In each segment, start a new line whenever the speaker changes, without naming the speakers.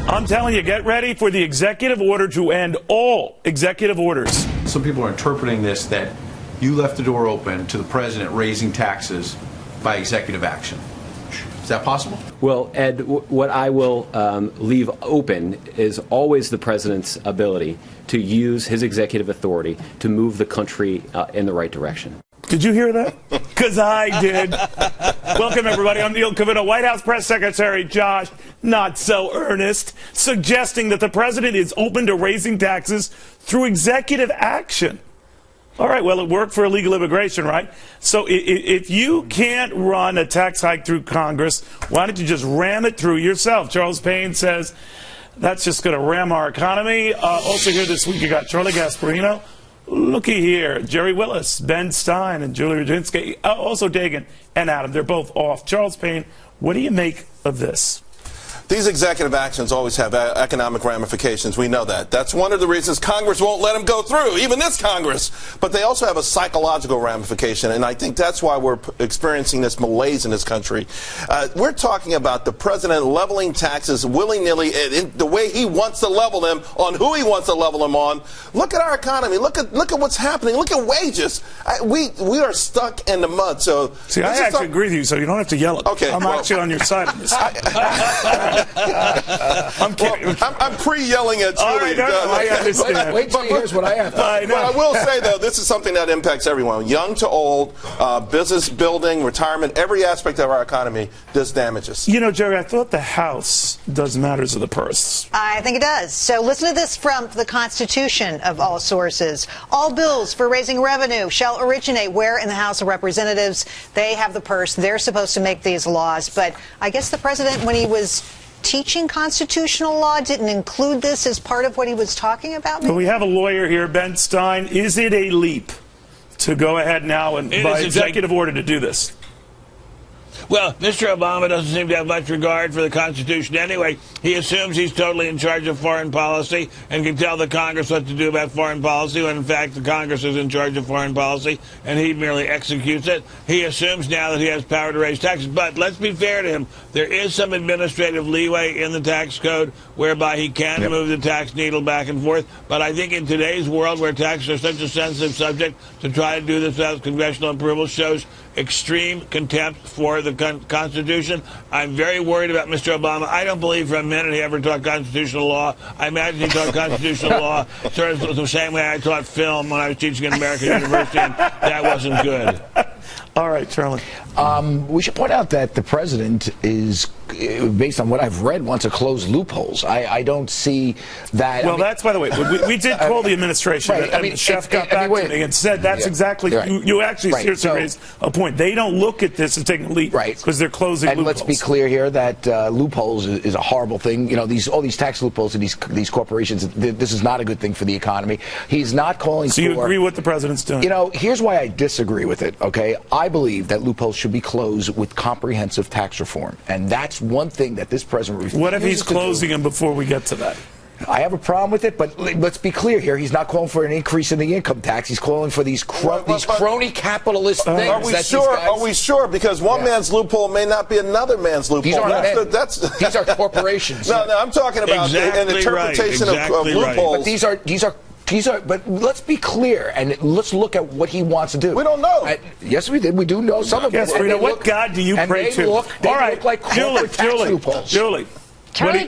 I'm telling you, get ready for the executive order to end all executive orders.
Some people are interpreting this that you left the door open to the president raising taxes by executive action. Is that possible?
Well, Ed, what I will leave open is always the president's ability to use his executive authority to move the country in the right direction.
Did you hear that? Because I did. Welcome, everybody. I'm Neil Cavino. White House Press Secretary Josh, not so earnest, suggesting that the president is open to raising taxes through executive action. All right, well, it worked for illegal immigration, right? So if you can't run a tax hike through Congress, why don't you just ram it through yourself? Charles Payne says that's just going to ram our economy. Also here this week, you got Charlie Gasparino. Looky here, Jerry Willis, Ben Stein, and Julie Rudzinski, also Dagan and Adam. They're both off. Charles Payne, what do you make of this?
These executive actions always have economic ramifications. We know that. That's one of the reasons Congress won't let them go through, even this Congress. But they also have a psychological ramification, and I think that's why we're experiencing this malaise in this country. We're talking about the president leveling taxes willy-nilly in the way he wants to level them, on who he wants to level them on. Look at our economy. Look at what's happening. Look at wages. We are stuck in the mud. So
see, I actually agree with you, so you don't have to yell at me.
Okay,
I'm actually on your side on this. I'm kidding.
Well, I'm pre-yelling at Julie.
All right, I understand.
Wait till he hears what I have.
But I will say, though, this is something that impacts everyone, young to old, business building, retirement, every aspect of our economy. This damages.
You know, Jerry, I thought the House does matters of the purse.
I think it does. So listen to this from the Constitution of all sources. All bills for raising revenue shall originate where in the House of Representatives. They have the purse. They're supposed to make these laws. But I guess the president, when he was teaching constitutional law, didn't include this as part of what he was talking about?
Well, we have a lawyer here, Ben Stein. Is it a leap to go ahead now and by executive order to do this?
Well, Mr. Obama doesn't seem to have much regard for the Constitution anyway. He assumes he's totally in charge of foreign policy and can tell the Congress what to do about foreign policy when, in fact, the Congress is in charge of foreign policy and he merely executes it. He assumes now that he has power to raise taxes. But let's be fair to him. There is some administrative leeway in the tax code whereby he can move the tax needle back and forth. But I think in today's world where taxes are such a sensitive subject, to try to do this without congressional approval shows extreme contempt for the Constitution. I'm very worried about Mr. Obama. I don't believe for a minute he ever taught constitutional law. I imagine he taught constitutional law sort of the same way I taught film when I was teaching at American University, and that wasn't good.
All right, Charlie.
We should point out that the president is, based on what I've read, wants to close loopholes. I don't see that.
Well, that's, by the way, we did call the administration,
right,
and the chef got back to me and said that's exactly,
right.
you actually seriously raised a point. They don't look at this as taking a leap because they're closing loopholes.
And let's be clear here that loopholes is a horrible thing. You know, all these tax loopholes in these corporations, this is not a good thing for the economy. He's not calling for...
So you agree with what the president's doing?
You know, here's why I disagree with it, okay? I believe that loopholes should be closed with comprehensive tax reform. And that's one thing that this president refuses.
What if he's closing them before we get to that?
I have a problem with it, but let's be clear here. He's not calling for an increase in the income tax. He's calling for these crony capitalist things.
Are we sure? Because one man's loophole may not be another man's loophole.
These are corporations.
No, I'm talking about an interpretation of loopholes.
But but let's be clear and let's look at what he wants to do.
We don't know.
Yes, we did. We do know some of it.
Yes, Rita, what God do you pray to?
All right, like
Julie.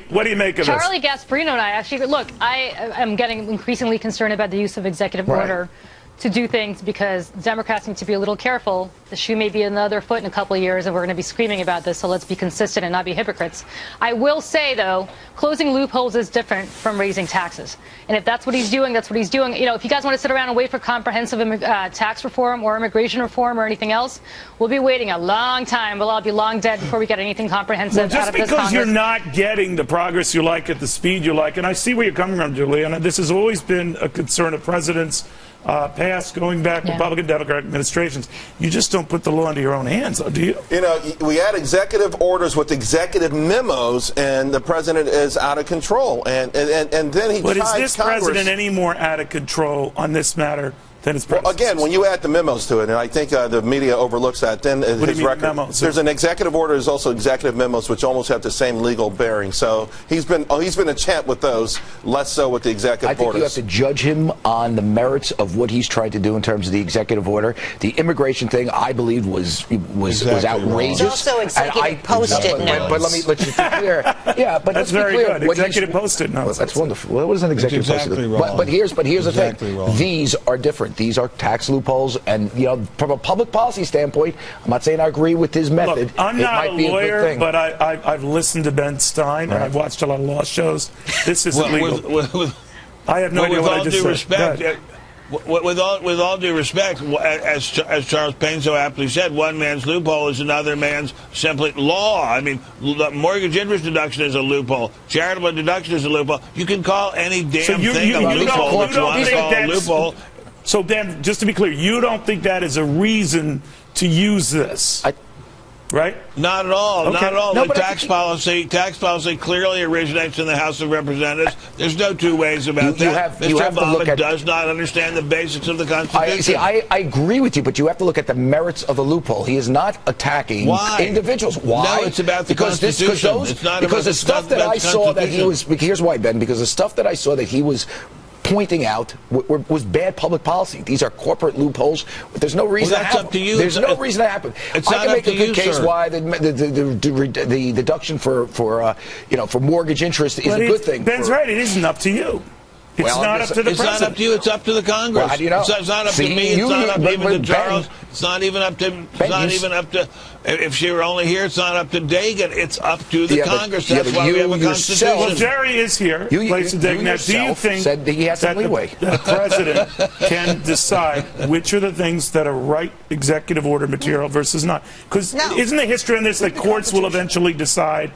What do you make of this?
Charlie Gasparino and I actually, look, I am getting increasingly concerned about the use of executive order to do things because Democrats need to be a little careful. The shoe may be another foot in a couple of years, and we're going to be screaming about this, so let's be consistent and not be hypocrites. I will say, though, closing loopholes is different from raising taxes. And if that's what he's doing, that's what he's doing. You know, if you guys want to sit around and wait for comprehensive tax reform or immigration reform or anything else, we'll be waiting a long time. We'll all be long dead before we get anything comprehensive out of this Congress.
Just because you're not getting the progress you like at the speed you like, and I see where you're coming from, Juliana, this has always been a concern of presidents past, going back, Republican, Democratic administrations. You just don't put the law into your own hands, do you?
You know, we had executive orders with executive memos, and the president is out of control. And then he
But is this
Congress.
president any more out of control on this matter than his
Well,
predecessors.
again, when you add the memos to it, and I think the media overlooks that, then
What do
his
you mean
record.
memos?
There's an executive order. There's also executive memos, which almost have the same legal bearing. So he's been a champ with those, less so with the executive
I think
orders.
you have to judge him on the merits of what he's tried to do in terms of the executive order. The immigration thing, I believe, was outrageous.
It's also executive posted notes.
But let's just be clear. Yeah, but
That's
let's be
very
clear.
good.
What
Executive
he's-
posted notes.
Well, that's wonderful. Well, what is an executive
exactly
posted?
wrong.
But here's
Exactly
the thing.
wrong.
These are different. These are tax loopholes, and from a public policy standpoint, I'm not saying I agree with his method.
Look, I'm
it
not
might
a
be a good
lawyer,
thing.
but I've listened to Ben Stein, and I've watched a lot of law shows. This is illegal. I have no idea what I just said.
With all due respect, as Charles Payne so aptly said, one man's loophole is another man's simply law. I mean, mortgage interest deduction is a loophole. Charitable deduction is a loophole. You can call any damn thing a loophole if you want to call a loophole.
So, Dan, just to be clear, you don't think that is a reason to use this? Right?
Not at all.
Okay.
Not at all.
No,
The tax policy clearly originates in the House of Representatives. There's no two ways about that. Mr. Obama does not understand the basics of the Constitution.
I agree with you, but you have to look at the merits of the loophole. He is not attacking individuals. Why?
No, it's about the Constitution.
Because the stuff that I saw that he was. Here's why, Ben. Because the stuff that I saw that he was pointing out was bad public policy. These are corporate loopholes. There's no reason
that's
to have
up to you.
There's no reason to happen. I can make a good case why the deduction for mortgage interest is a good thing.
Ben's right. It isn't up to you. It's not up to the president.
It's not up to you. It's up to the Congress.
Well, how do you know?
It's not up to me. It's not up even to Charles. It's not even up to. It's not even up to. If she were only here, it's not up to Dagan. It's up to the Congress. That's why we have a Constitution.
Well, Jerry is here. Place of Dagan. Now, do you think
said that he has some leeway?
The president can decide which are the things that are right executive order material versus not? Because isn't the history on this that courts will eventually decide?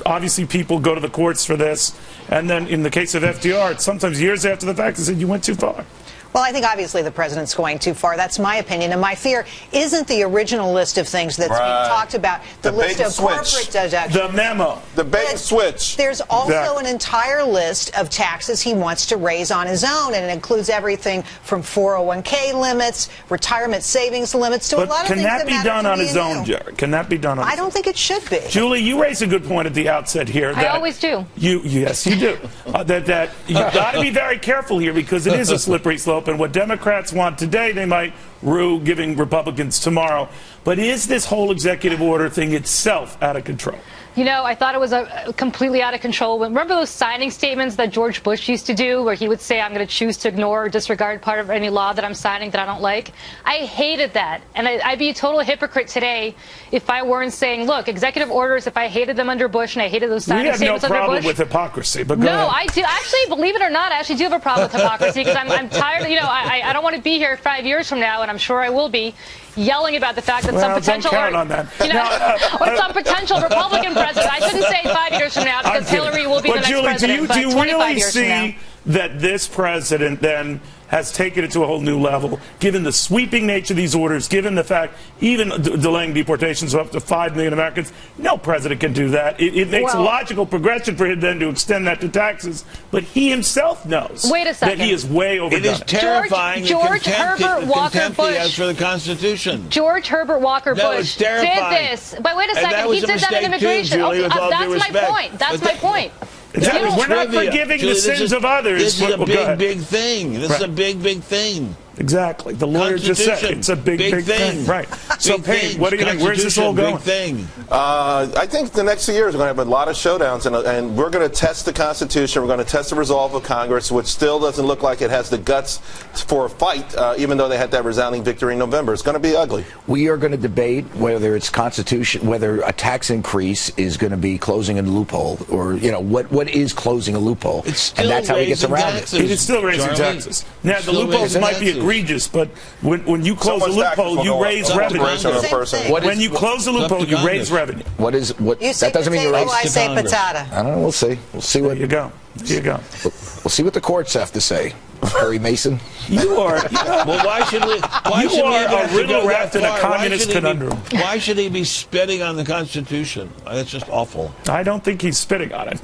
Obviously, people go to the courts for this, and then in the case of FDR, it's sometimes years after the fact, they said you went too far.
Well, I think obviously the president's going too far. That's my opinion. And my fear isn't the original list of things that's being talked about, the list of corporate deductions.
The memo.
The bait and switch.
There's also an entire list of taxes he wants to raise on his own, and it includes everything from 401k limits, retirement savings limits, to a lot of things that matter to me and you.
Can that be done on his own, Jerry? Can that be done on his own?
I don't think it should be.
Julie, you raised a good point at the outset here.
I always do.
Yes, you do. That you've got to be very careful here because it is a slippery slope. And what Democrats want today, they might rue giving Republicans tomorrow. But is this whole executive order thing itself out of control?
You know, I thought it was completely out of control. Remember those signing statements that George Bush used to do where he would say, I'm going to choose to ignore or disregard part of any law that I'm signing that I don't like? I hated that. And I'd be a total hypocrite today if I weren't saying, look, executive orders, if I hated them under Bush and I hated those signing statements under Bush.
We have no problem with hypocrisy, but go ahead.
I do. Actually, believe it or not, I actually do have a problem with hypocrisy because I'm tired. You know, I don't want to be here 5 years from now, and I'm sure I will be, yelling about the fact that some potential or some potential Republican president. I shouldn't say 5 years from now because Hillary will be the next president.
Do you really see that this president then has taken it to a whole new level, given the sweeping nature of these orders, given the fact even delaying deportations of up to 5 million Americans? No president can do that. It makes a logical progression for him then to extend that to taxes, but he himself knows that he is way overdone.
It is terrifying
George Herbert Walker Bush.
He has for the Constitution.
George Herbert Walker Bush did this. But wait a second, he did that in immigration. That's my point. That's my point.
Exactly. We're not forgiving the sins of others.
This is a big thing. This is a big thing.
Exactly. The lawyer just said it's a big thing. Right. So, Payne, what do you think? Where's this all going?
Big thing.
I think the next 2 years we're going to have a lot of showdowns, and we're going to test the Constitution. We're going to test the resolve of Congress, which still doesn't look like it has the guts for a fight, even though they had that resounding victory in November. It's going to be ugly.
We are going to debate whether it's Constitution, whether a tax increase is going to be closing a loophole, or what is closing a loophole, and that's how he gets around it.
It is still raising taxes. Now the loopholes might be egregious, but when you close a loophole, you raise revenue. When you close a loophole, you raise revenue.
You say
that doesn't mean you raise.
I say patata.
I don't know. We'll see. We'll see what.
There you go. There you go.
We'll see what the courts have to say. Perry Mason.
You are.
Well, why should we?
You are a riddle wrapped in a communist conundrum.
Why should he be spitting on the Constitution? That's just awful.
I don't think he's spitting on it.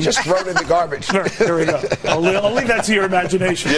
Just throw it in the garbage.
There we go. I'll leave that to your imagination.